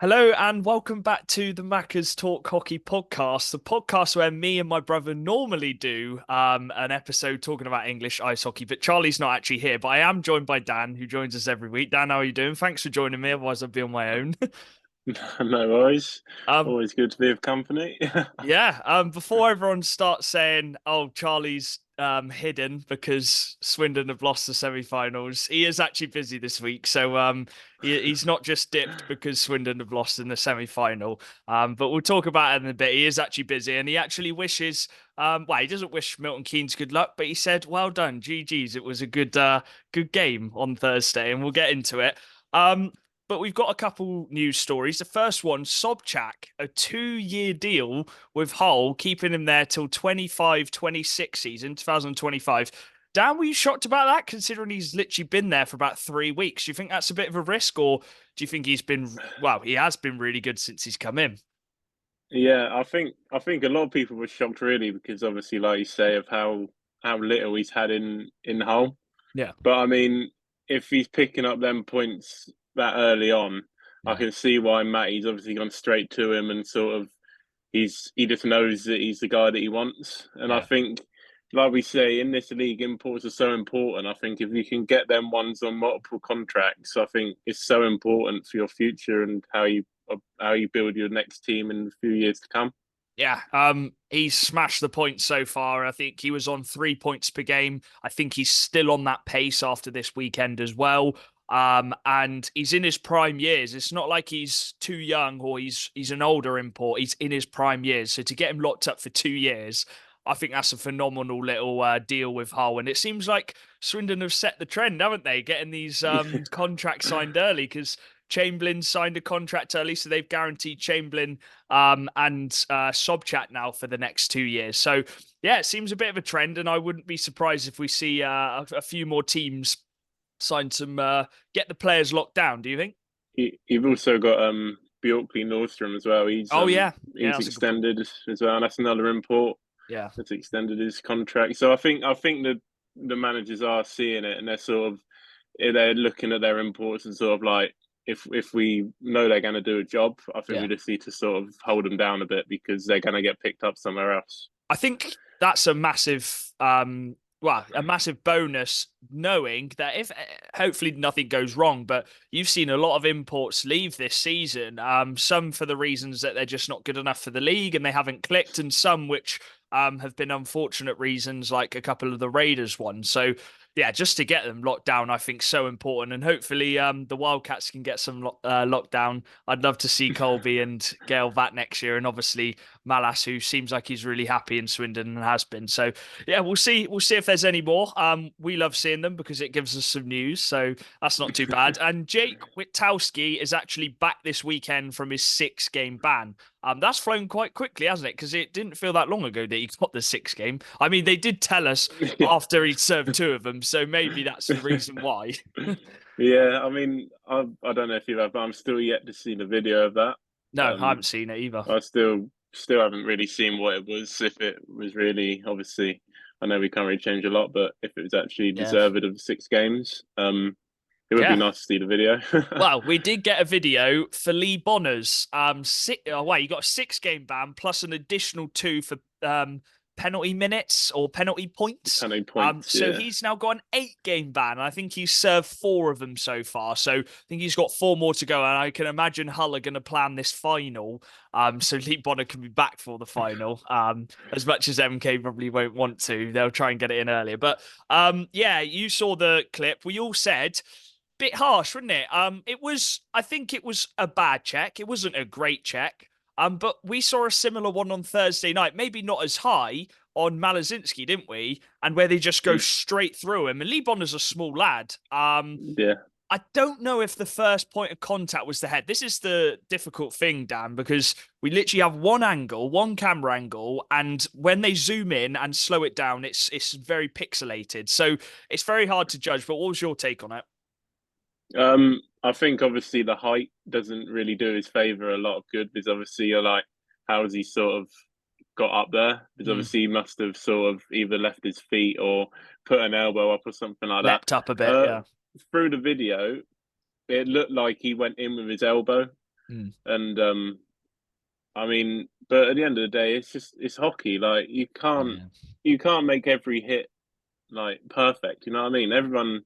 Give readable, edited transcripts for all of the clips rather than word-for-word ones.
Hello and welcome back to the Macca's Talk Hockey podcast, the podcast where me and my brother normally do an episode talking about English ice hockey, but Charlie's not actually here. But I am joined by Dan, who joins us every week. Dan, how are you doing? Thanks for joining me. Otherwise, I'd be on my own. No worries. um, Always good to be of company. Yeah, before everyone starts saying, "Oh, Charlie's hidden because Swindon have lost the semi-finals," he is actually busy this week, so he's not just dipped because Swindon have lost in the semi-final. But we'll talk about it in a bit. He is actually busy, and he actually wishes. Well, he doesn't wish Milton Keynes good luck, but he said, "Well done, GG's. It was a good game on Thursday," and we'll get into it. But we've got a couple news stories. The first one, Sobchak, a 2-year deal with Hull, keeping him there till 25-26 season, 2025. Dan, were you shocked about that, considering he's literally been there for about 3 weeks? Do you think that's a bit of a risk, or do you think he has been really good since he's come in? Yeah, I think a lot of people were shocked really because obviously, like you say, of how little he's had in Hull. Yeah, But I mean, if he's picking up them points that early on, I yeah, can see why Matty's obviously gone straight to him and sort of he just knows that he's the guy that he wants. And I yeah. think, like we say, in this league, imports are so important. I think if you can get them ones on multiple contracts, I think it's so important for your future and how you build your next team in a few years to come. Yeah, he's smashed the points so far. I think he was on 3 points per game. I think he's still on that pace after this weekend as well. And he's in his prime years. It's not like he's too young or he's an older import. He's in his prime years. So to get him locked up for 2 years, I think that's a phenomenal little deal with Hull. And it seems like Swindon have set the trend, haven't they? Getting these contracts signed early because Chamberlain signed a contract early, so they've guaranteed Chamberlain and Sobchat now for the next 2 years. So yeah, it seems a bit of a trend, and I wouldn't be surprised if we see a few more teams sign some get the players locked down. Do you think? You've also got Bjorkley Nordstrom as well. Oh yeah, yeah, He's that's a good point. extended as well. And that's another import Yeah, that's extended his contract. So I think the managers are seeing it and they're looking at their imports and sort of like if we know they're going to do a job, I think yeah. we just need to sort of hold them down a bit because they're going to get picked up somewhere else. I think that's a massive a massive bonus knowing that if hopefully nothing goes wrong, but you've seen a lot of imports leave this season, some for the reasons that they're just not good enough for the league and they haven't clicked, and some which have been unfortunate reasons, like a couple of the Raiders ones. So yeah, just to get them locked down, I think so important, and hopefully the Wildcats can get some locked down. I'd love to see Colby and Gail Vat next year, and obviously Malas, who seems like he's really happy in Swindon and has been. So yeah, we'll see. We'll see if there's any more. We love seeing them because it gives us some news, so that's not too bad. And Jake Witkowski is actually back this weekend from his 6-game ban. That's flown quite quickly, hasn't it? Because it didn't feel that long ago that he got the 6 game. I mean, they did tell us after he'd served two of them, so maybe that's the reason why. Yeah, I mean, I don't know if you have, but I'm still yet to see the video of that. No, I Um, haven't seen it either. I still haven't really seen what it was. If it was really obviously, I know we can't really change a lot, but if it was actually Yeah, deserved of 6 games, it would be yeah. nice to see the video. Well, we did get a video for Lee Bonner's. He got a 6-game ban plus an additional two for penalty minutes or penalty points. Penalty points, So yeah. he's now got an 8-game ban. I think he's served 4 of them so far. So I think he's got 4 more to go. And I can imagine Hull are going to plan this final. So Lee Bonner can be back for the final. As much as MK probably won't want to, they'll try and get it in earlier. But yeah, you saw the clip. We all said bit harsh, wasn't it? I think it was a bad check. It wasn't a great check. But we saw a similar one on Thursday night, maybe not as high on Malazinski, didn't we? And where they just go straight through him. And Lee Bonner's a small lad. Yeah. I don't know if the first point of contact was the head. This is the difficult thing, Dan, because we literally have one angle, one camera angle, and when they zoom in and slow it down, it's very pixelated. So it's very hard to judge. But what was your take on it? I think obviously the height doesn't really do his favour a lot of good because obviously you're like, how has he sort of got up there? Because Hmm. obviously he must have sort of either left his feet or put an elbow up or something like that. Leapt up a bit, Uh, yeah. Through the video, it looked like he went in with his elbow. Mm. And I mean, but at the end of the day, it's hockey. Like Yeah. you can't make every hit like perfect. You know what I mean? Everyone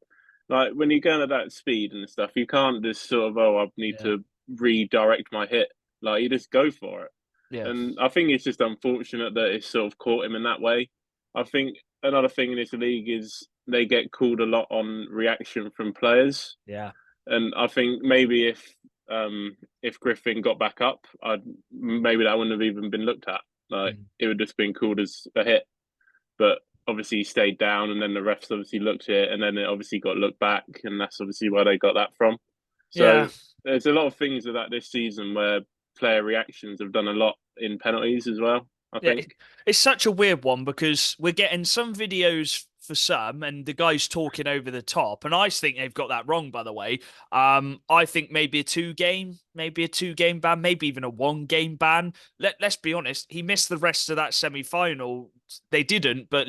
like when you're going at that speed and stuff, you can't just sort of I need Yeah. to redirect my hit. Like you just go for it. Yeah. And I think it's just unfortunate that it's sort of caught him in that way. I think another thing in this league is they get called a lot on reaction from players, Yeah. and I think maybe if Griffin got back up, I'd maybe that wouldn't have even been looked at. Like Mm. it would just been called as a hit, but obviously he stayed down, and then the refs obviously looked at it, and then it obviously got looked back, and that's obviously where they got that from. So Yeah. there's a lot of things of that this season where player reactions have done a lot in penalties as well. I Yeah, think. it's such a weird one because we're getting some videos for some, and the guy's talking over the top, and I think they've got that wrong. By the way, I think maybe a two game ban, maybe even a one game ban. Let's be honest, he missed the rest of that semi final. They didn't, but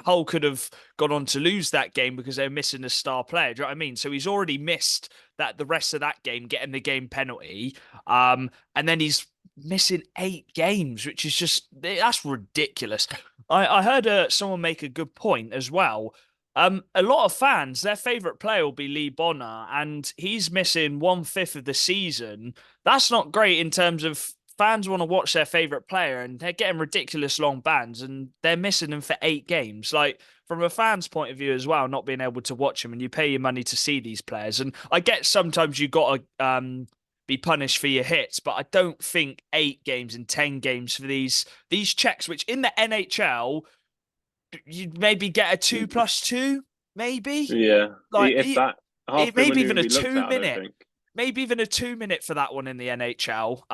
Hull could have gone on to lose that game because they're missing a star player. Do you know what I mean? So he's already missed that the rest of that game, getting the game penalty. And then he's missing 8 games, which is just that's ridiculous. I heard someone make a good point as well. A lot of fans, their favourite player will be Lee Bonner, and he's missing 1/5 of the season. That's not great in terms of fans want to watch their favourite player, and they're getting ridiculous long bans, and they're missing them for 8 games. Like from a fan's point of view as well, not being able to watch them, and you pay your money to see these players. And I get sometimes you got to be punished for your hits, but I don't think 8 games and 10 games for these checks, which in the NHL you'd maybe get a 2+2, maybe Yeah, like if that half it of them maybe wouldn't even even a be looked two at, I don't minute, think. maybe even a 2 minute for that one in the NHL.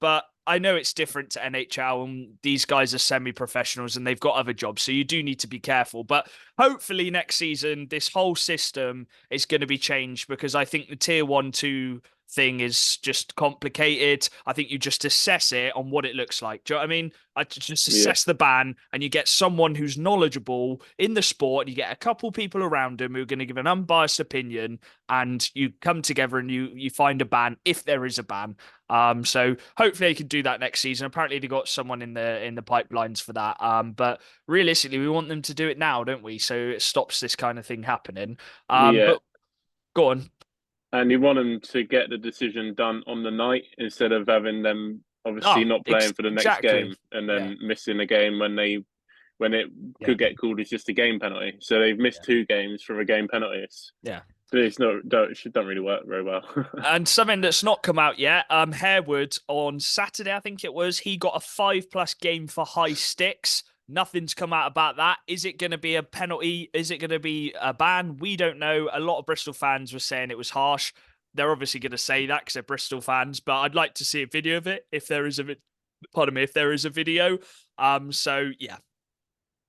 But I know it's different to NHL, and these guys are semi-professionals and they've got other jobs, so you do need to be careful. But hopefully next season, this whole system is going to be changed because I think the tier 1, 2 thing is just complicated. I think you just assess it on what it looks like. Do you know what I mean? I just Yeah, assess the ban, and you get someone who's knowledgeable in the sport. You get a couple people around him who are going to give an unbiased opinion, and you come together and you find a ban if there is a ban. So hopefully they can do that next season. Apparently they got someone in the pipelines for that. But realistically, we want them to do it now, don't we? So it stops this kind of thing happening. yeah, But go on. and you want them to get the decision done on the night instead of having them obviously Oh, not playing for the next exactly. game and Yeah, then missing a game when it yeah, could get called as just a game penalty. So they've missed yeah, 2 games for a game penalty. yeah. It's not don't really work very well. And something that's not come out yet, Harewood on Saturday, I think it was, he got a 5+ game for high sticks. Nothing's come out about that. Is it going to be a penalty? Is it going to be a ban? We don't know. A lot of Bristol fans were saying it was harsh. They're obviously going to say that because they're Bristol fans, but I'd like to see a video of it if there is pardon me, if there is a video. So yeah,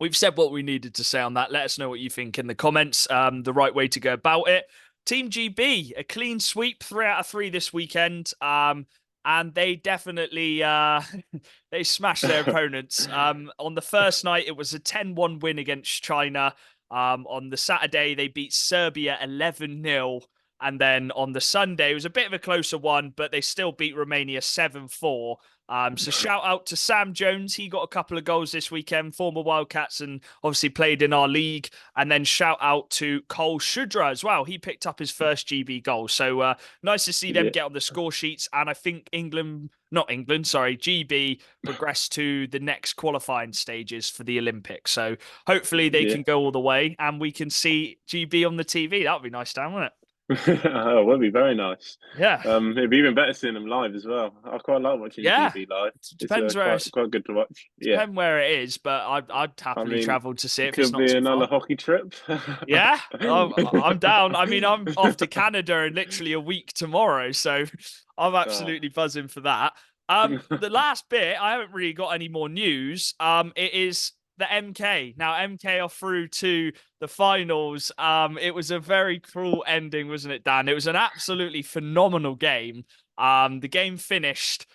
we've said what we needed to say on that. Let us know what you think in the comments. The right way to go about it. Team GB, a clean sweep, 3 out of 3 this weekend. And they definitely they smashed their opponents. On the first night, it was a 10-1 win against China. On the Saturday, they beat Serbia 11-0. And then on the Sunday, it was a bit of a closer one, but they still beat Romania 7-4. So shout out to Sam Jones. He got a couple of goals this weekend, former Wildcats, and obviously played in our league. And then shout out to Cole Shudra as well. He picked up his first GB goal. So nice to see them Yeah, get on the score sheets. And I think GB progressed to the next qualifying stages for the Olympics. So hopefully they yeah. can go all the way and we can see GB on the TV. That would be nice, Dan, wouldn't it? Oh, would be very nice. Yeah. It'd be even better seeing them live as well. I quite like watching Yeah. GB live. It It's depends where quite it's quite good to watch. Yeah, depend where it is, but I'd I happily mean, travel to see it it if it's could not be too another far. hockey trip. Yeah, I'm down. I mean, I'm off to Canada in literally a week tomorrow, so I'm Oh. absolutely buzzing for that. The last bit, I haven't really got any more news. It is the MK. Now, MK are through to the finals. It was a very cruel ending, wasn't it, Dan? It was an absolutely phenomenal game. The game finished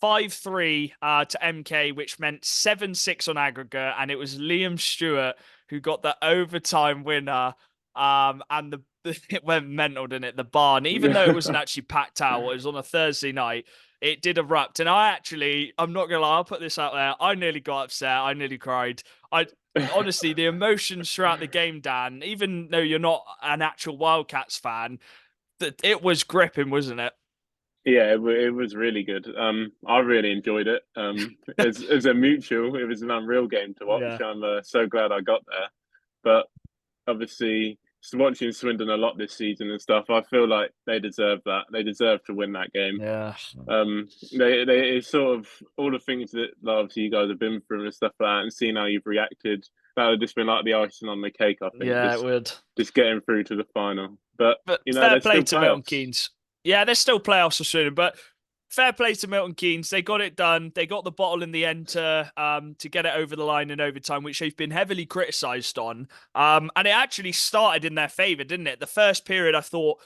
5-3 to MK, which meant 7-6 on aggregate, and it was Liam Stewart who got the overtime winner. And the it went mental, didn't it? The barn, even though it wasn't actually packed out, it was on a Thursday night. It did erupt, and I'm not gonna lie, I'll put this out there. I nearly got upset. I nearly cried. I honestly, the emotions throughout the game, Dan, even though you're not an actual Wildcats fan, that it was gripping, wasn't it? Yeah, it was really good. I really enjoyed it. As a mutual, it was an unreal game to watch. Yeah. I'm so glad I got there. But obviously, watching Swindon a lot this season and stuff, I feel like they deserve that. They deserve to win that game. Yeah. They it's sort of all the things that obviously you guys have been through and stuff like that, and seeing how you've reacted. That would just been like the icing on the cake, I think. Yeah, it would. Just getting through to the final. But But fair there's play still to Milton playoffs. Keynes. Yeah, there's still playoffs for Swindon, but fair play to Milton Keynes. They got it done. They got the bottle in the end to get it over the line in overtime, which they've been heavily criticised on. And it actually started in their favour, didn't it? The first period, I thought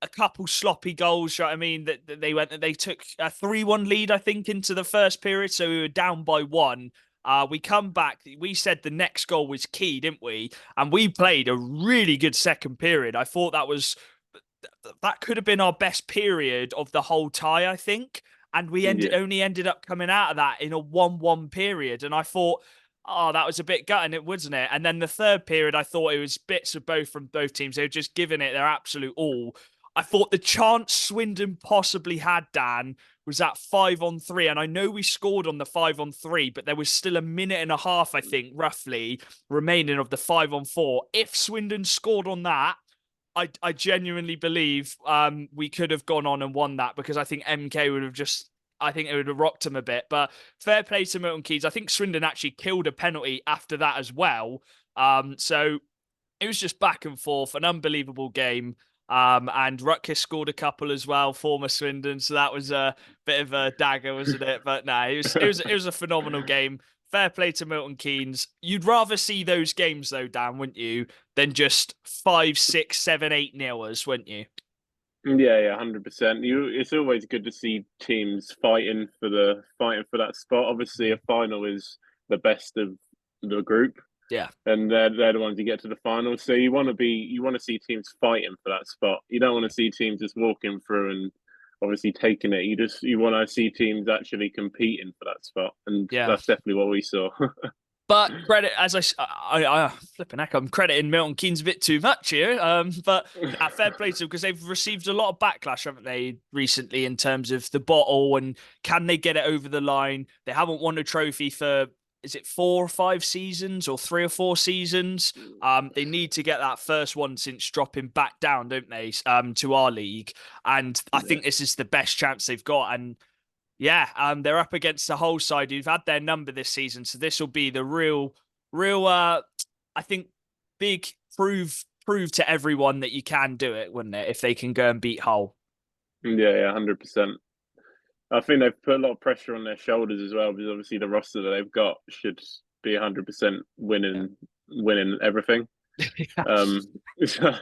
a couple sloppy goals. You know what I mean, that they took a 3-1 lead, I think, into the first period, so we were down by one. We come back. We said the next goal was key, didn't we? And we played a really good second period. I thought that could have been our best period of the whole tie, I think. And we Yeah, only ended up coming out of that in a 1-1 period. And I thought, oh, that was a bit gutting, it wasn't it? And then the third period, I thought it was bits of both from both teams. They were just giving it their absolute all. I thought the chance Swindon possibly had, Dan, was that 5-on-3. And I know we scored on the 5-on-3, but there was still a minute and a half, I think, roughly, remaining of the 5-on-4. If Swindon scored on that, I genuinely believe we could have gone on and won that, because I think MK would have just, I think it would have rocked him a bit. But fair play to Milton Keynes. I think Swindon actually killed a penalty after that as well. So it was just back and forth, an unbelievable game. And Rutkiss scored a couple as well, former Swindon. So that was a bit of a dagger, wasn't it? But no, it was a phenomenal game. Fair play to Milton Keynes. You'd rather see those games though, Dan, wouldn't you, than just 5, 6, 7, 8 nilers, wouldn't you? yeah, 100%. It's always good to see teams fighting for that spot. Obviously, a final is the best of the group, Yeah. and they're the ones who get to the final. So you want to see teams fighting for that spot. You don't want to see teams just walking through and obviously taking it. You want to see teams actually competing for that spot, and Yeah. that's definitely what we saw. But credit, as I flipping heck, I'm crediting Milton Keynes a bit too much here. But fair play to them, because they've received a lot of backlash, haven't they, recently, in terms of the bottle and can they get it over the line? They haven't won a trophy for, is it 4 or 5 seasons or 3 or 4 seasons? They need to get that first one since dropping back down, don't they? To our league, and I think this is the best chance they've got. And yeah, they're up against the whole side who've had their number this season, so this will be the real. I think big prove to everyone that you can do it, wouldn't it? If they can go and beat Hull. Yeah, 100%. I think they've put a lot of pressure on their shoulders as well, because obviously the roster that they've got should be 100% Yeah. winning everything. Yeah. Um, so,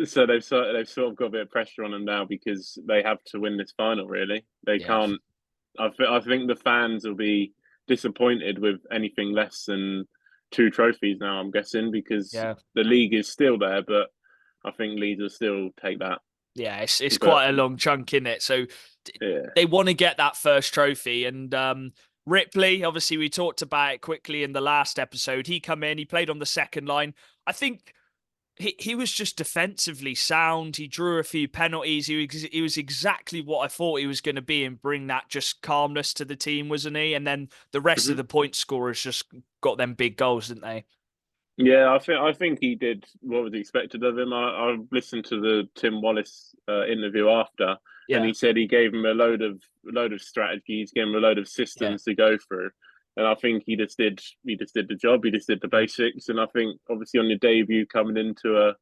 so they've sort of got a bit of pressure on them now, because they have to win this final. Really, they Yeah. can't. I think the fans will be disappointed with anything less than 2 trophies now. I'm guessing, because Yeah. the league is still there, but I think Leeds will still take that. Yeah, it's But quite a long chunk in it. So yeah. they want to get that first trophy. And Ripley, obviously, we talked about it quickly in the last episode. He come in, he played on the second line. I think he was just defensively sound. He drew a few penalties. He was exactly what I thought he was going to be, and bring that just calmness to the team, wasn't he? And then the rest of Mhm. the point scorers just got them big goals, didn't they? Yeah, I think he did what was expected of him. I listened to the Tim Wallace interview after, and Yeah, he said he gave him a load of strategies, gave him a load of yeah, systems to go through, and I think he just did the job. He just did the yeah. basics, and I think obviously on your debut coming into a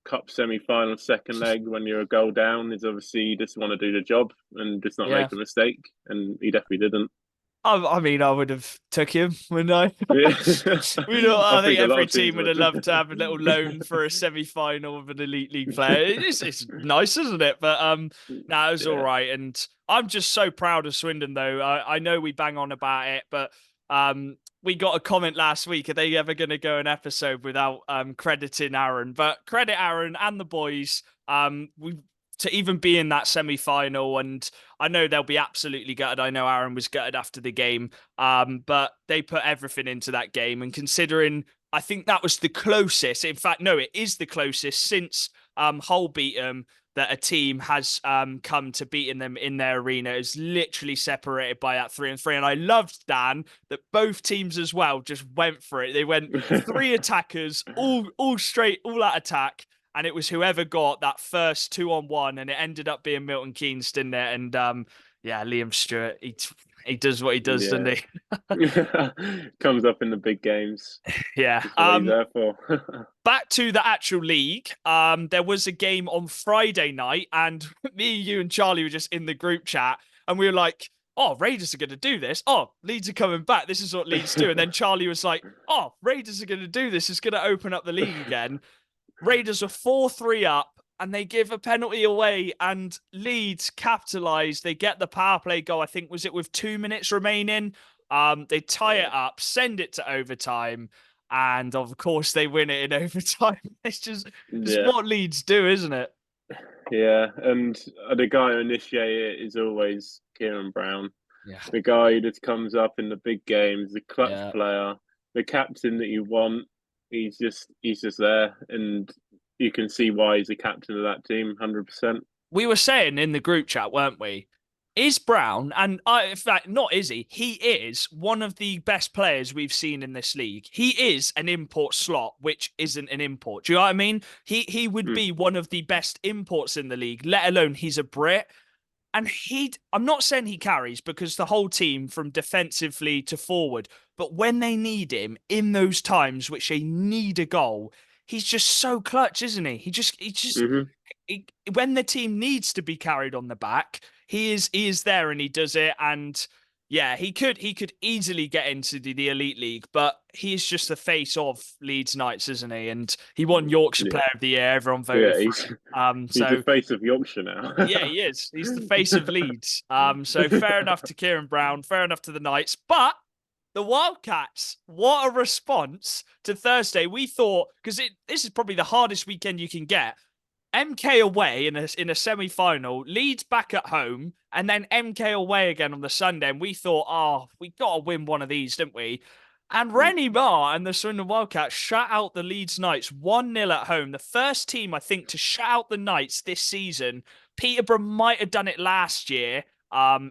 cup semi-final second leg when you're a goal down is obviously you just want to do the job and just not Yeah. make a mistake, and he definitely didn't. I mean, I would have took him, wouldn't I? Yeah, We know. I I think think a lot every of teams team would have would. loved to have a little loan for a semi-final with an elite league player. It's nice, isn't it? But no, it was all Yeah. right. And I'm just so proud of Swindon, though. I know we bang on about it, but We got a comment last week. Are they ever going to go an episode without crediting Aaron? But credit Aaron and the boys. We to even be in that semi-final, and I know they'll be absolutely gutted. I know Aaron was gutted after the game, but they put everything into that game. And considering, I think that was the closest. In fact, no, it is the closest since Hull beat them that a team has come to beating them in their arena. Is literally separated by that 3-3. And I loved, Dan, that both teams as well just went for it. They went three attackers, all straight, all out attack. And it was whoever got that first 2-on-1, and it ended up being Milton Keynes, didn't it? And yeah, Liam Stewart, he does what he does, doesn't Yeah. he? Comes up in the big games. Yeah. That's what he's there for. Back to the actual league. There was a game on Friday night, and me, you, and Charlie were just in the group chat, and we were like, "Oh, Raiders are going to do this. Oh, Leeds are coming back. This is what Leeds do." And then Charlie was like, "Oh, Raiders are going to do this. It's going to open up the league again." Raiders are 4-3 up, and they give a penalty away, and Leeds capitalise. They get the power play goal. I think was it with 2 minutes remaining. They tie it up, send it to overtime, and of course they win it in overtime. It's Yeah. what Leeds do, isn't it? Yeah, and the guy who initiated it is always Kieran Brown. Yeah. The guy who just comes up in the big games, the clutch Yeah. player, the captain that you want. He's just there, and you can see why he's the captain of that team, 100%. We were saying in the group chat, weren't we? Is Brown, and in fact, not is he is one of the best players we've seen in this league. He is an import slot, which isn't an import. Do you know what I mean? He would be one of the best imports in the league, let alone he's a Brit. And I'm not saying he carries because the whole team from defensively to forward, but when they need him in those times which they need a goal, he's just so clutch, isn't he? Mm-hmm. When the team needs to be carried on the back, he is there and he does it. And yeah, he could easily get into the elite league, but he is just the face of Leeds Knights, isn't he? And he won Yorkshire Yeah, Player of the Year. Everyone yeah, voted for him. he's the So face of Yorkshire now. yeah, he is. He's the face of Leeds. So fair enough to Kieran Brown, fair enough to the Knights, but the Wildcats, what a response to Thursday. We thought, because this is probably the hardest weekend you can get. MK away in a semi-final, Leeds back at home, and then MK away again on the Sunday. And we thought, oh, we got to win one of these, didn't we? And Rennie Marr and the Swindon Wildcats shut out the Leeds Knights 1-0 at home. The first team, I think, to shut out the Knights this season. Peterborough might have done it last year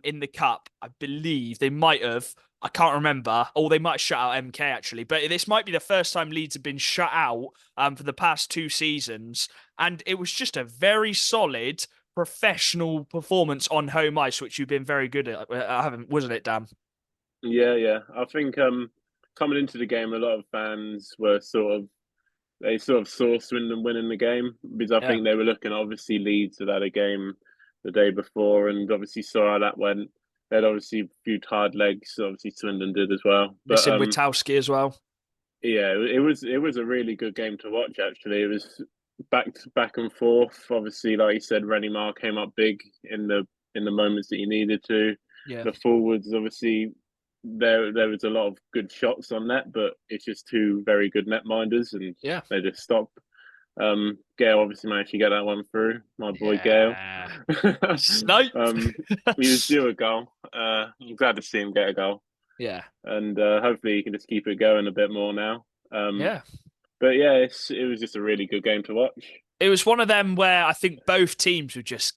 in the Cup. I believe they might have. I can't remember. Or they might have shut out MK, actually. But this might be the first time Leeds have been shut out for the past 2 seasons. And it was just a very solid professional performance on home ice, which you've been very good at, haven't, wasn't it, Dan? Yeah. I think coming into the game, a lot of fans were they sort of saw Swindon winning the game because I Yeah. think they were looking. Obviously, Leeds had had a game the day before, and obviously saw how that went. They had obviously a few tired legs. Obviously, Swindon did as well. But Missing Witowski as well. yeah, it was a really good game to watch. Actually, it was back and forth. Obviously, like you said, Rennie Marr came up big in the moments that you needed to. Yeah. The forwards, obviously, there was a lot of good shots on net, but it's just two very good netminders, and Yeah. they just stop. Gale obviously managed to get that one through. My boy Gale. Yeah. Snipe. He was due a goal. I'm glad to see him get a goal, Yeah. and hopefully he can just keep it going a bit more now. Yeah. But yeah, it was just a really good game to watch. It was one of them where I think both teams were just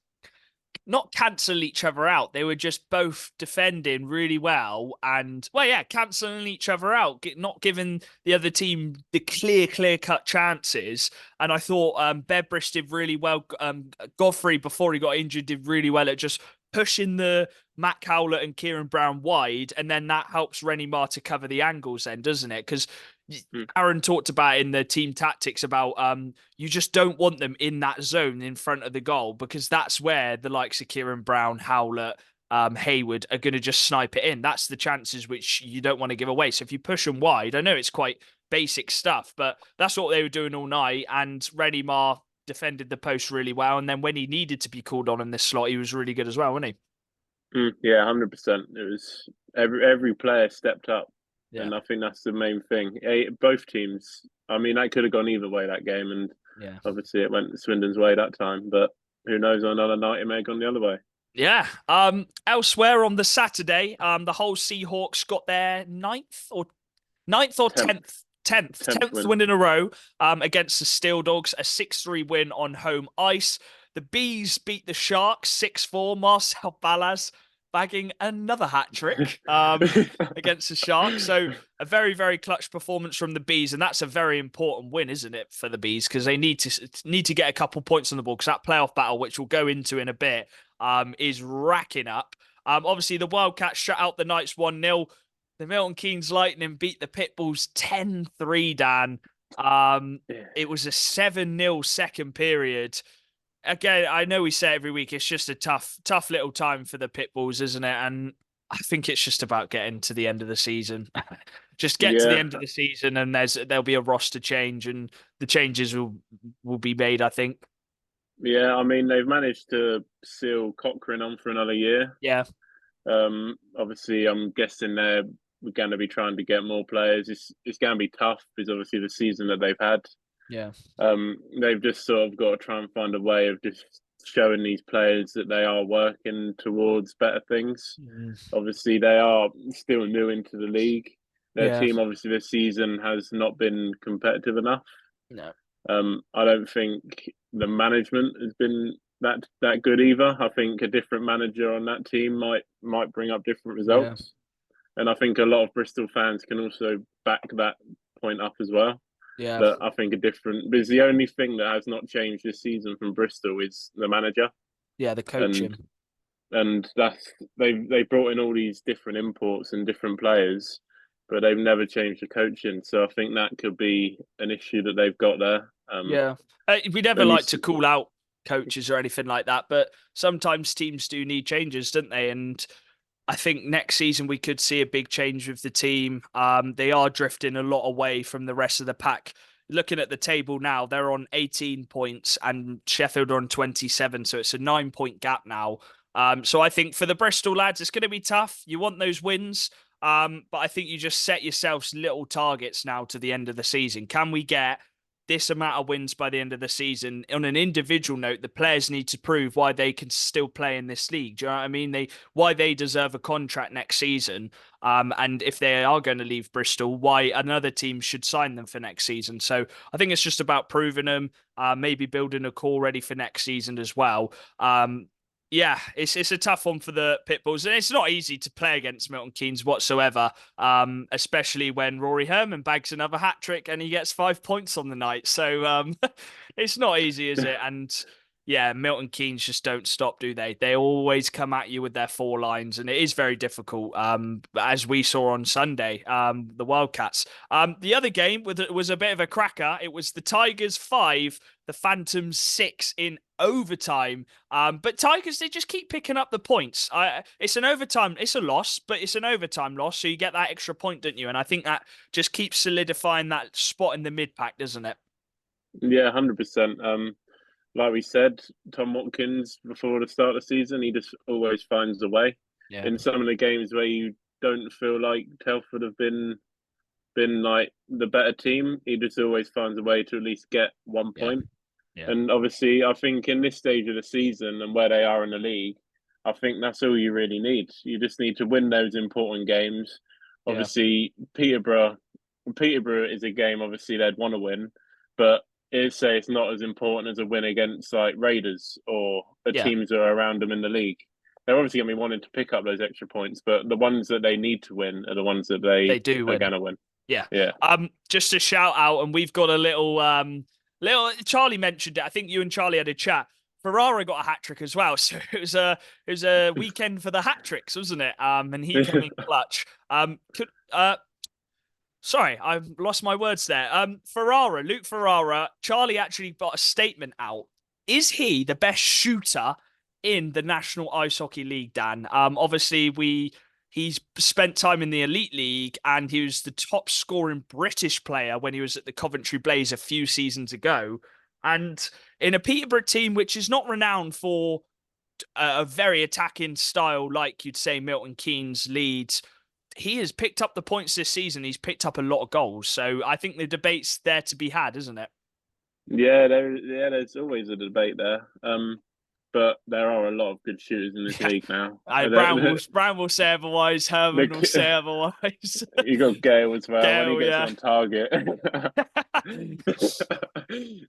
not cancel each other out. They were just both defending really well and, well, yeah, cancelling each other out, not giving the other team the clear cut chances. And I thought Bebrish did really well. Godfrey, before he got injured, did really well at just pushing the Matt Howlett and Kieran Brown wide. And then that helps Rennie Marr to cover the angles then, doesn't it? Because Aaron talked about in the team tactics about you just don't want them in that zone in front of the goal because that's where the likes of Kieran Brown, Howlett, Hayward are going to just snipe it in. That's the chances which you don't want to give away. So if you push them wide, I know it's quite basic stuff, but that's what they were doing all night. And Rennie Marr defended the post really well. And then when he needed to be called on in this slot, he was really good as well, wasn't he? Yeah, 100%. It was every player stepped up. Yeah. and I think that's the main thing. Both teams. I mean, that could have gone either way that game, and Yeah. obviously it went Swindon's way that time. But who knows? On another night, it may have gone the other way. Yeah. Elsewhere on the Saturday, the whole Seahawks got their ninth or Tenth, tenth tenth win. win in a row against the Steel Dogs, a 6-3 win on home ice. The Bees beat the Sharks 6-4. Marcel Ballas bagging another hat trick against the Sharks. So a very, very clutch performance from the Bees, and that's a very important win, isn't it, for the Bees? Because they need to get a couple points on the board, because that playoff battle, which we'll go into in a bit, is racking up. Obviously, the Wildcats shut out the Knights 1-0. The Milton Keynes Lightning beat the Pitbulls 10-3, Dan. It was a 7-0 second period. Again, I know we say it every week, it's just a tough little time for the Pitbulls, isn't it? And I think it's just about getting to the end of the season. Just get to the Yeah, end of the season, and there'll be a roster change, and the changes will be made, I think. yeah. I mean, they've managed to seal Cochrane on for another year. Yeah, Obviously, I'm guessing they're going to be trying to get more players. It's going to be tough because obviously the season that they've had. yeah, They've just sort of got to try and find a way of just showing these players that they are working towards better things. mm, Obviously, they are still new into the league. Their yeah, team, obviously, this season has not been competitive enough. no, I don't think the management has been that good either. I think a different manager on that team might bring up different yeah, results, and I think a lot of Bristol fans can also back that point up as well. yeah, That I think are different because the only thing that has not changed this season from Bristol is the manager, yeah. The and coaching. that's they brought in all these different imports and different players, but they've never changed the coaching. So I think that could be an issue that they've got there. Yeah. We never And you, like to call out coaches or anything like that, but sometimes teams do need changes, don't they? And I think next season we could see a big change with the team. They are drifting a lot away from the rest of the pack. Looking at the table now, they're on 18 points and Sheffield are on 27, so it's a 9 point gap now. So I think for the Bristol lads, it's going to be tough. You want those wins, but I think you just set yourselves little targets now to the end of the season. Can we get this amount of wins by the end of the season? On an individual note, the players need to prove why they can still play in this league. Do you know what I mean? Why they deserve a contract next season. And if they are going to leave Bristol, why another team should sign them for next season. So I think it's just about proving them, maybe building a core ready for next season as well. Yeah, it's a tough one for the Pitbulls, and it's not easy to play against Milton Keynes whatsoever. Especially when Rory Herman bags another hat trick and he gets 5 points on the night. So it's not easy, is it? And yeah, Milton Keynes just don't stop, do they? They always come at you with their four lines, and it is very difficult. As we saw on Sunday, the Wildcats. The other game was a bit of a cracker. It was the Tigers 5, the Phantoms 6 in overtime. But Tigers, they just keep picking up the points. It's an overtime, it's a loss, but it's an overtime loss, so you get that extra point, don't you? And I think that just keeps solidifying that spot in the mid pack, doesn't it? yeah, 100%. Like we said, Tom Watkins before the start of the season, he just always finds a way. Yeah, In some of the games where you don't feel like Telford have been like the better team, he just always finds a way to at least get one yeah, point. yeah, And obviously, I think in this stage of the season and where they are in the league, I think that's all you really need. You just need to win those important games. yeah, Obviously, Peterborough is a game. Obviously, they'd want to win, but it's not as important as a win against like Raiders or the yeah. teams that are around them in the league. They're obviously going to be wanting to pick up those extra points, but the ones that they need to win are the ones that They they do are win. going to win. Yeah. Yeah. Just a shout out, and we've got a little Charlie mentioned it. I think you and Charlie had a chat. Ferrara got a hat trick as well. So it was a weekend for the hat tricks, wasn't it? And he came in clutch. Sorry, I've lost my words there. Luke Ferrara, Charlie actually got a statement out. Is he the best shooter in the National Ice Hockey League, Dan? Obviously he's spent time in the Elite League, and he was the top scoring British player when he was at the Coventry Blaze a few seasons ago. And in a Peterborough team which is not renowned for a very attacking style, like you'd say Milton Keynes, Leeds, he has picked up the points this season. He's picked up a lot of goals. So I think the debate's there to be had, isn't it? there's always a debate there. But there are a lot of good shooters in this Yeah. league now. Brown will say otherwise. Herman will say otherwise. You got Gale as well. When he Gale, gets yeah. on target,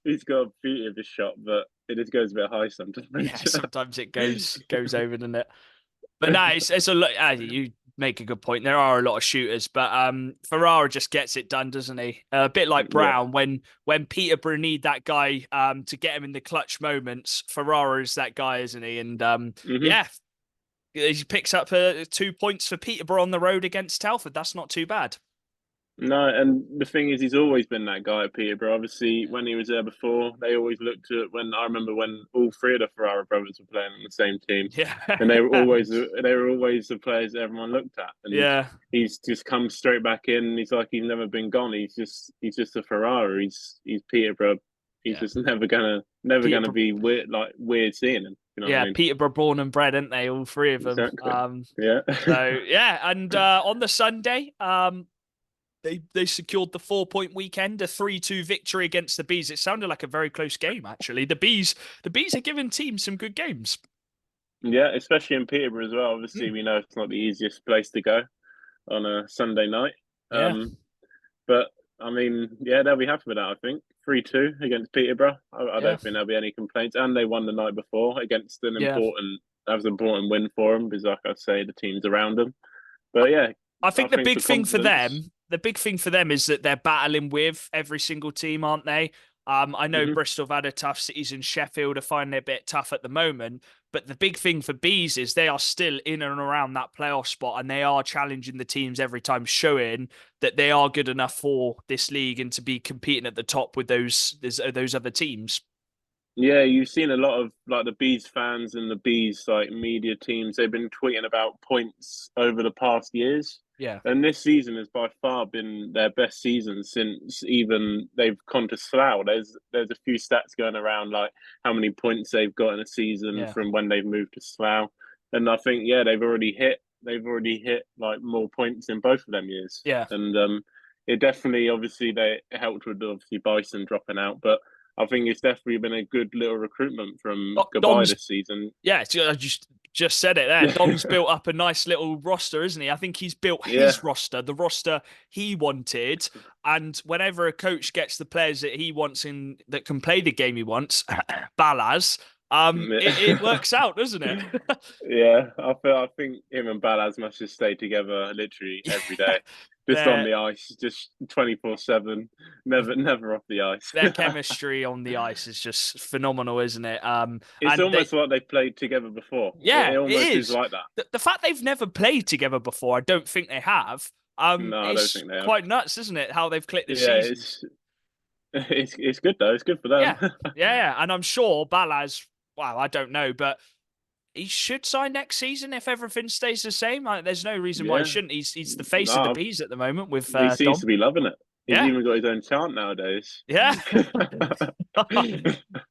he's got a beauty of his shot, but it just goes a bit high Yeah, sometimes. sometimes it goes over, doesn't it? But no, it's a lot. You make a good point. There are a lot of shooters, but Ferrara just gets it done, doesn't he? A bit like Yeah. Brown when Peterborough need that guy to get him in the clutch moments. Ferrara is that guy, isn't he? And Hmm. yeah, he picks up 2 points for Peterborough on the road against Telford. That's not too bad. No, and the thing is, he's always been that guy at Peterborough. Obviously, when he was there before, they always looked at when I remember when all three of the Ferrara brothers were playing on the same team, and Yeah, they were always the players that everyone looked at. And yeah, he's just come straight back in. He's like he's never been gone. He's just a Ferrara. He's Peterborough. He's yeah. just never gonna Peterborough, be weird seeing him. You know what I yeah, mean? Peterborough born and bred, aren't they? All three of them. Exactly. Yeah. So yeah, and on the Sunday, they secured the 4 point weekend, a 3-2 victory against the Bees. It sounded like a very close game, actually. The Bees are giving teams some good games. Yeah, especially in Peterborough as well. Obviously, Mm, we know it's not the easiest place to go on a Sunday night. yeah, But I mean, yeah, they'll be happy with that. I think 3-2 against Peterborough. I yeah, don't think there'll be any complaints. And they won the night before against yeah. that was an important win for them because, like I say, the teams around them. But yeah, I I think think for confidence. the big thing for them is that they're battling with every single team, aren't they? I know Hmm. Bristol have had a tough season. Sheffield are finding it a bit tough at the moment. But the big thing for Bees is they are still in and around that playoff spot, and they are challenging the teams every time, showing that they are good enough for this league and to be competing at the top with those other teams. Yeah, you've seen a lot of like the Bees fans and the Bees like media teams. They've been tweeting about points over the past years, Yeah, and this season has by far been their best season since even they've gone to Slough. There's a few stats going around like how many points they've got in a season yeah, from when they've moved to Slough, and I think yeah they've already hit like more points in both of them years, yeah. and it definitely obviously they it helped with obviously Bison dropping out, but. I think it's definitely been a good little recruitment from Goodbye Dom's this season. Yeah, I just said it there. Dom's built up a nice little roster, isn't he? I think he's built Yeah, his roster, the roster he wanted. And whenever a coach gets the players that he wants in that can play the game he wants, Balaz, it works out, doesn't it? yeah. I think him and Balaz must just stay together literally every Yeah, day, just on their the ice, just 24/7, never off the ice. their chemistry on the ice is just phenomenal, isn't it? It's And they almost like they played together before. It Yeah, it almost is is. like that. The fact they've never played together before, I don't think they have. No, I don't It's think they have. quite nuts, isn't it? How they've clicked this Yeah, season. it's good though. It's good for them. Yeah, yeah, yeah. And I'm sure Balaz. Well, I don't know, but he should sign next season if everything stays the same. There's no reason why he Yeah. shouldn't. He's the face of the No, bees at the moment with he seems Dom. to be loving it. He's Yeah, even got his own chant nowadays. yeah.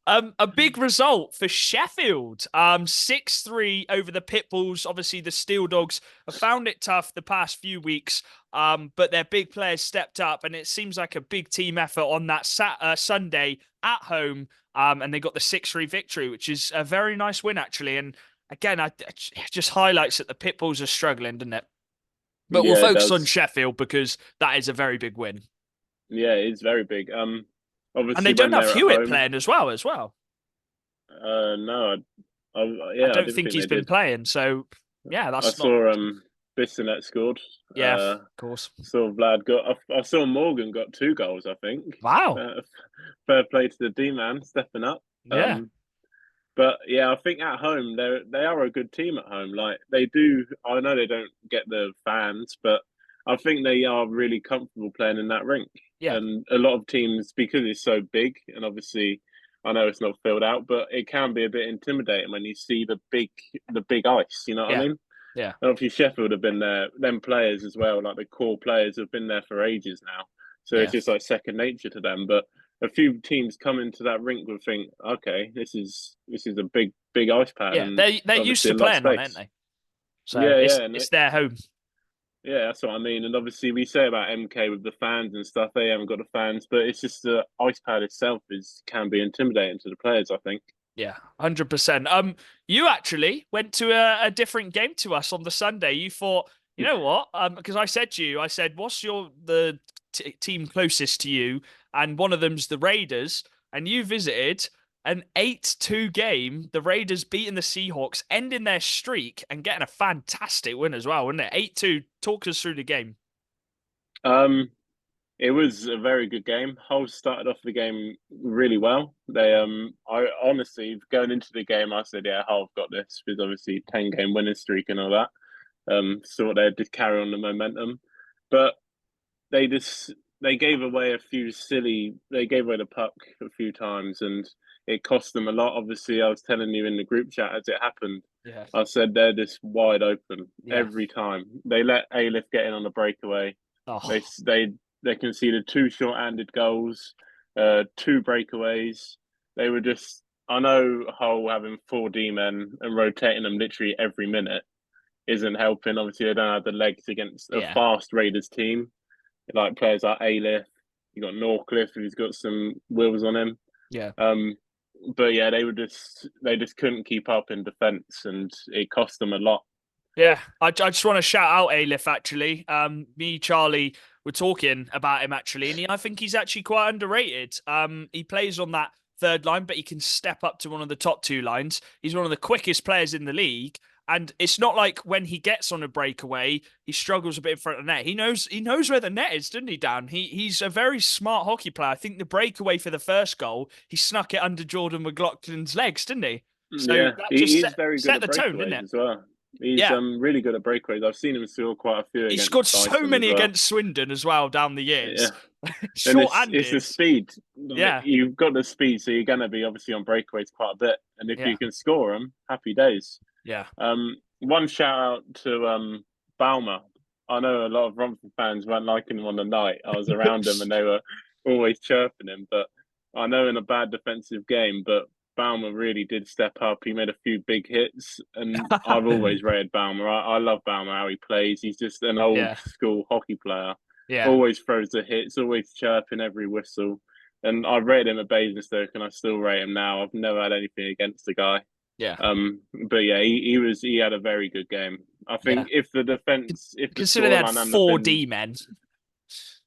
A big result for Sheffield. 6-3 over the Pitbulls. Obviously, the Steel Dogs have found it tough the past few weeks. But their big players stepped up, and it seems like a big team effort on that Sunday at home. And they got the 6-3 victory, which is a very nice win, actually. And again, it just highlights that the Pitbulls are struggling, doesn't it? But we'll Yeah, it focus on does. Sheffield because that is a very big win. Yeah, it's very big. And they Obviously don't when have they're at Hewitt home, playing as well. no, I yeah, I don't didn't think think he's they been did. playing. So, yeah, I that's not. saw Bissonette scored. Yeah, of course. Saw Vlad got. I saw Morgan got 2 goals. I think. Wow. Uh, Fair play to the D man stepping up. Yeah. But yeah, I think at home they are a good team at home. Like they do. I know they don't get the fans, but I think they are really comfortable playing in that rink. Yeah. And a lot of teams, because it's so big, and obviously I know it's not filled out, but it can be a bit intimidating when you see the big ice. You know what I Yeah. mean? Yeah. And obviously Sheffield have been there. Them players as well, like the core players, have been there for ages now. So it's Yeah. just like second nature to them. But a few teams come into that rink will think, okay, this is a big ice pad, Yeah. and They're used obviously to a lot of playing on it, aren't space. they? So Yeah, it's yeah, and it's their home. Yeah, that's what I mean. And obviously, we say about MK with the fans and stuff, they haven't got the fans, but it's just the ice pad itself is can be intimidating to the players, I think. Yeah, 100%. You actually went to a different game to us on the Sunday. You thought, you know what? Because I said to you, I said, what's the team closest to you? And one of them's the Raiders, and you visited an 8-2 game. The Raiders beating the Seahawks, ending their streak and getting a fantastic win as well, wasn't it? 8-2. Talk us through the game. Um, it was a very good game. Hull started off the game really well. I honestly going into the game, I said, yeah, Hull have got this because obviously 10-game winning streak and all that. Thought they'd just carry on the momentum, but they just they gave away a few silly. They gave away the puck a few times, and it cost them a lot. Obviously, I was telling you in the group chat as it happened. Yeah. I said they're just wide open Yeah. every time. They let Alif get in on a breakaway. They Oh, they they conceded two short-handed goals, two breakaways. They were just. I know Hull having four D men and rotating them literally every minute isn't helping. Obviously, they don't have the legs against a yeah. fast Raiders team. Like players like Alif, you got Norcliffe, who's got some wheels on him. Yeah. Um, but yeah, they just couldn't keep up in defence, and it cost them a lot. Yeah, I just want to shout out Alif actually. Me, Charlie, were talking about him actually, and I think he's actually quite underrated. He plays on that third line, but he can step up to one of the top two lines. He's one of the quickest players in the league, and it's not like when he gets on a breakaway, he struggles a bit in front of the net. He knows where the net is, doesn't he, Dan? He's a very smart hockey player. I think the breakaway for the first goal, he snuck it under Jordan McLaughlin's legs, didn't he? So Yeah, that just he's very good set at the tone, didn't breakaways it? as well. He's Yeah. really good at breakaways. I've seen him score quite a few He scored against so Dyson as many well. against Swindon as well down the Yeah, years. and it's the Short-handed. speed. Like, Yeah. you've got the speed, so you're gonna be obviously on breakaways quite a bit. And if Yeah. you can score them, happy days. Yeah. One shout out to Balmer. I know a lot of Romford fans weren't liking him on the night. I was around him and they were always chirping him. But I know in a bad defensive game, but Balmer really did step up. He made a few big hits, and I've always rated Balmer. I love Balmer how he plays. He's just an old Yeah. school hockey player. Yeah. Always throws the hits, always chirping every whistle. And I rated him at Basingstoke, and I still rate him now. I've never had anything against the guy. Yeah. But yeah, he had a very good game. I Yeah. think if the defense, if the Consider they had scoreline hadn't have four been, D men.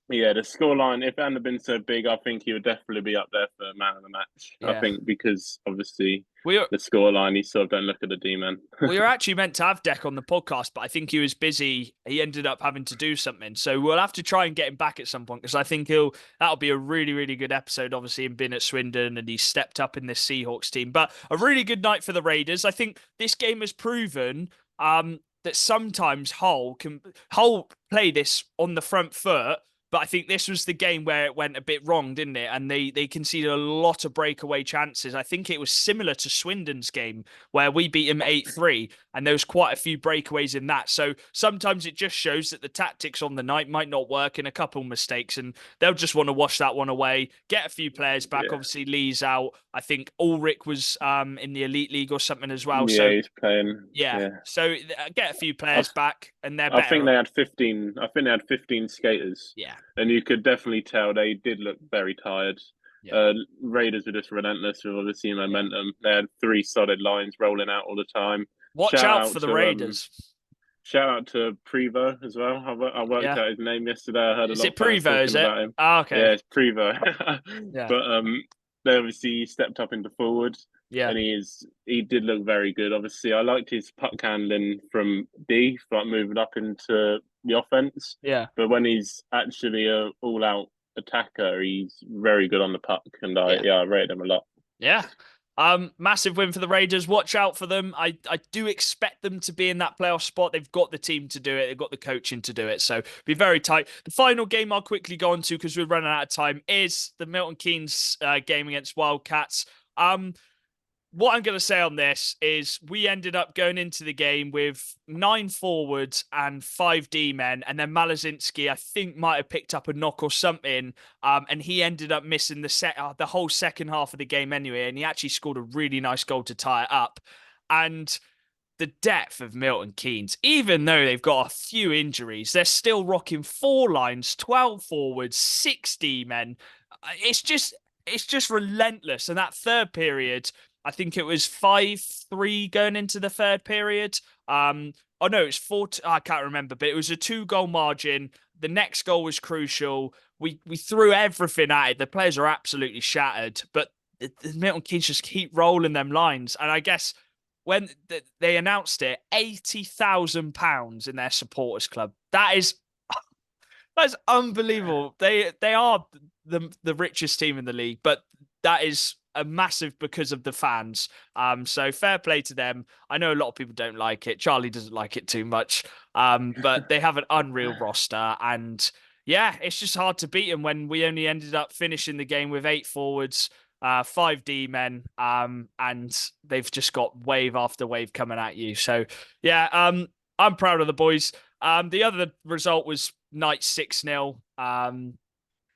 yeah, the scoreline, if it hadn't have been so big, I think he would definitely be up there for man of the match. I Yeah. think because obviously We were the scoreline, you sort of don't look at the D man. we were actually meant to have Deck on the podcast, but I think he was busy. He ended up having to do something. So we'll have to try and get him back at some point because I think that'll be a really, really good episode. Obviously, him being at Swindon and he stepped up in this Seahawks team. But a really good night for the Raiders. I think this game has proven that sometimes Hull play this on the front foot. But I think this was the game where it went a bit wrong, didn't it? And they conceded a lot of breakaway chances. I think it was similar to Swindon's game where we beat them 8-3, and there was quite a few breakaways in that. So sometimes it just shows that the tactics on the night might not work in a couple mistakes, and they'll just want to wash that one away, get a few players back. Yeah, Obviously, Lee's out. I think Ulrich was in the Elite League or something as well. yeah, So he's playing. yeah, Yeah, so get a few I, players back, and they're I think better. they had 15. I think they had 15 skaters, Yeah, and you could definitely tell they did look very tired. yeah, Raiders were just relentless with obviously yeah. momentum. They had three solid lines rolling out all the time. Watch Shout out out for the to Raiders. shout out to Prevo as well. I worked Yeah. out his name yesterday. I heard a Is lot it of fans Prevo, is talking it? about him. Ah, okay. Yeah, it's Prevo. Yeah. But they obviously stepped up into forward, Yeah. and he did look very good. Obviously, I liked his puck handling from D, like moving up into the offense. Yeah. But when he's actually a all out attacker, he's very good on the puck, and Yeah. I rated him a lot. Yeah. Massive win for the Raiders. Watch out for them. I do expect them to be in that playoff spot. They've got the team to do it. They've got the coaching to do it. So be very tight. The final game I'll quickly go on to because we're running out of time is the Milton Keynes game against Wildcats. What I'm going to say on this is we ended up going into the game with 9 forwards and 5 D men, and then Malazinski, I think, might have picked up a knock or something, and he ended up missing the whole second half of the game anyway, and he actually scored a really nice goal to tie it up. And the depth of Milton Keynes, even though they've got a few injuries, they're still rocking 4 lines, 12 forwards, 60 men. It's just relentless. And that third period, I think it was 5-3 going into the third period. Oh no, it's four. I can't remember, but it was a 2 goal margin. The next goal was crucial. We threw everything at it. The players are absolutely shattered, but the Milton Keynes just keep rolling them lines. And I guess when they announced it, £80,000 in their supporters club. That's unbelievable. They are the richest team in the league, but that is a massive because of the fans. So fair play to them. I know a lot of people don't like it. Charlie doesn't like it too much. But they have an unreal roster, and yeah, it's just hard to beat them when we only ended up finishing the game with 8 forwards, 5 D men, and they've just got wave after wave coming at you. So yeah, I'm proud of the boys. The other result was Knights 6-0.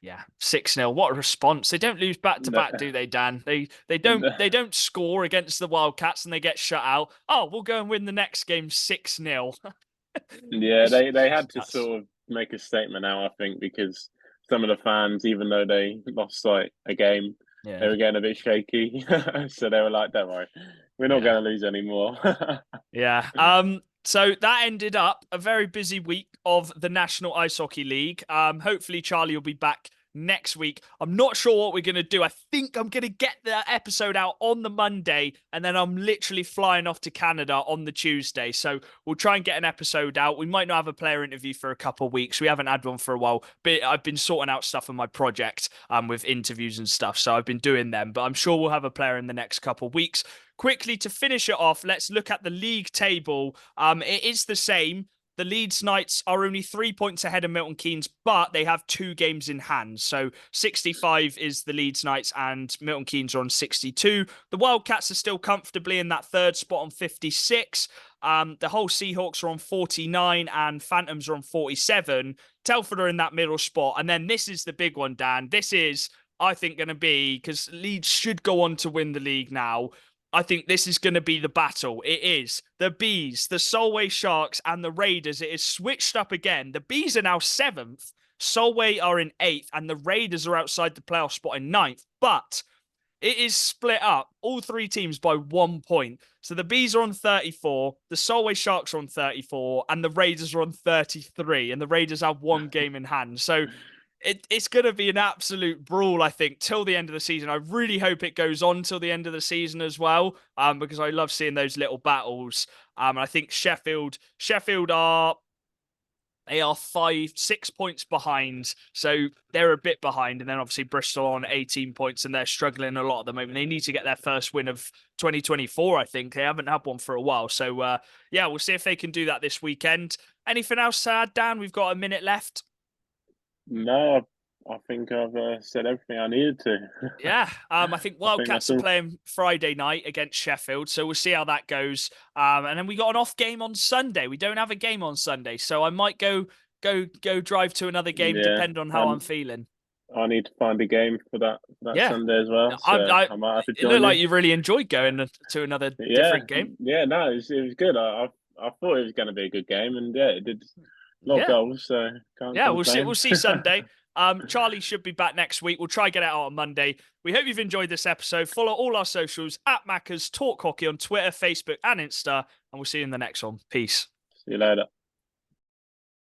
Yeah, 6-0. What a response. They don't lose back to No, back, do they, Dan? They don't no. they don't score against the Wildcats and they get shut out. Oh, we'll go and win the next game 6-0. Yeah, It's they had to nuts. sort of make a statement now, I think, because some of the fans, even though they lost like a game, they Yeah. were getting a bit shaky. So they were like, "Don't worry, we're not Yeah. going to lose anymore." Yeah. So that ended up a very busy week of the National Ice Hockey League. Hopefully Charlie will be back next week. I'm not sure what we're gonna do. I think I'm gonna get the episode out on the Monday, and then I'm literally flying off to Canada on the Tuesday. So we'll try and get an episode out. We might not have a player interview for a couple of weeks. We haven't had one for a while, but I've been sorting out stuff on my project with interviews and stuff. So I've been doing them, but I'm sure we'll have a player in the next couple of weeks. Quickly to finish it off, let's look at the league table. It is the same. The Leeds Knights are only 3 points ahead of Milton Keynes, but they have 2 games in hand. So 65 is the Leeds Knights and Milton Keynes are on 62. The Wildcats are still comfortably in that third spot on 56. The whole Seahawks are on 49 and Phantoms are on 47. Telford are in that middle spot. And then this is the big one, Dan. This is, I think, going to be, because Leeds should go on to win the league now. I think this is going to be the battle. It is the Bees, the Solway Sharks, and the Raiders. It is switched up again. The Bees are now 7th. Solway are in 8th, and the Raiders are outside the playoff spot in 9th. But it is split up, all 3 teams by 1 point. So the Bees are on 34, the Solway Sharks are on 34, and the Raiders are on 33. And the Raiders have 1 game in hand. So it's going to be an absolute brawl, I think, till the end of the season. I really hope it goes on till the end of the season as well, because I love seeing those little battles. And I think Sheffield are 6 points behind, so they're a bit behind. And then obviously Bristol on 18 points, and they're struggling a lot at the moment. They need to get their first win of 2024. I think they haven't had one for a while. So yeah, we'll see if they can do that this weekend. Anything else to add, Dan? We've got a minute left. No, I think I've said everything I needed to. Yeah, I think I think Wildcats that's are all. playing Friday night against Sheffield, so we'll see how that goes. And then we got an off game on Sunday. We don't have a game on Sunday, so I might go drive to another game, Yeah, depending on how and I'm feeling. I need to find a game for that Yeah, Sunday as well. So I I might have to it join looked you. like you really enjoyed going to another Yeah, different game. yeah, no, it was good. I thought it was going to be a good game, and yeah, it did a lot of Yeah, goals, so can't yeah, we'll see. We'll complain. see Sunday. Charlie should be back next week. We'll try get it out on Monday. We hope you've enjoyed this episode. Follow all our socials at Macca's Talk Hockey on Twitter, Facebook, and Insta, and we'll see you in the next one. Peace. See you later.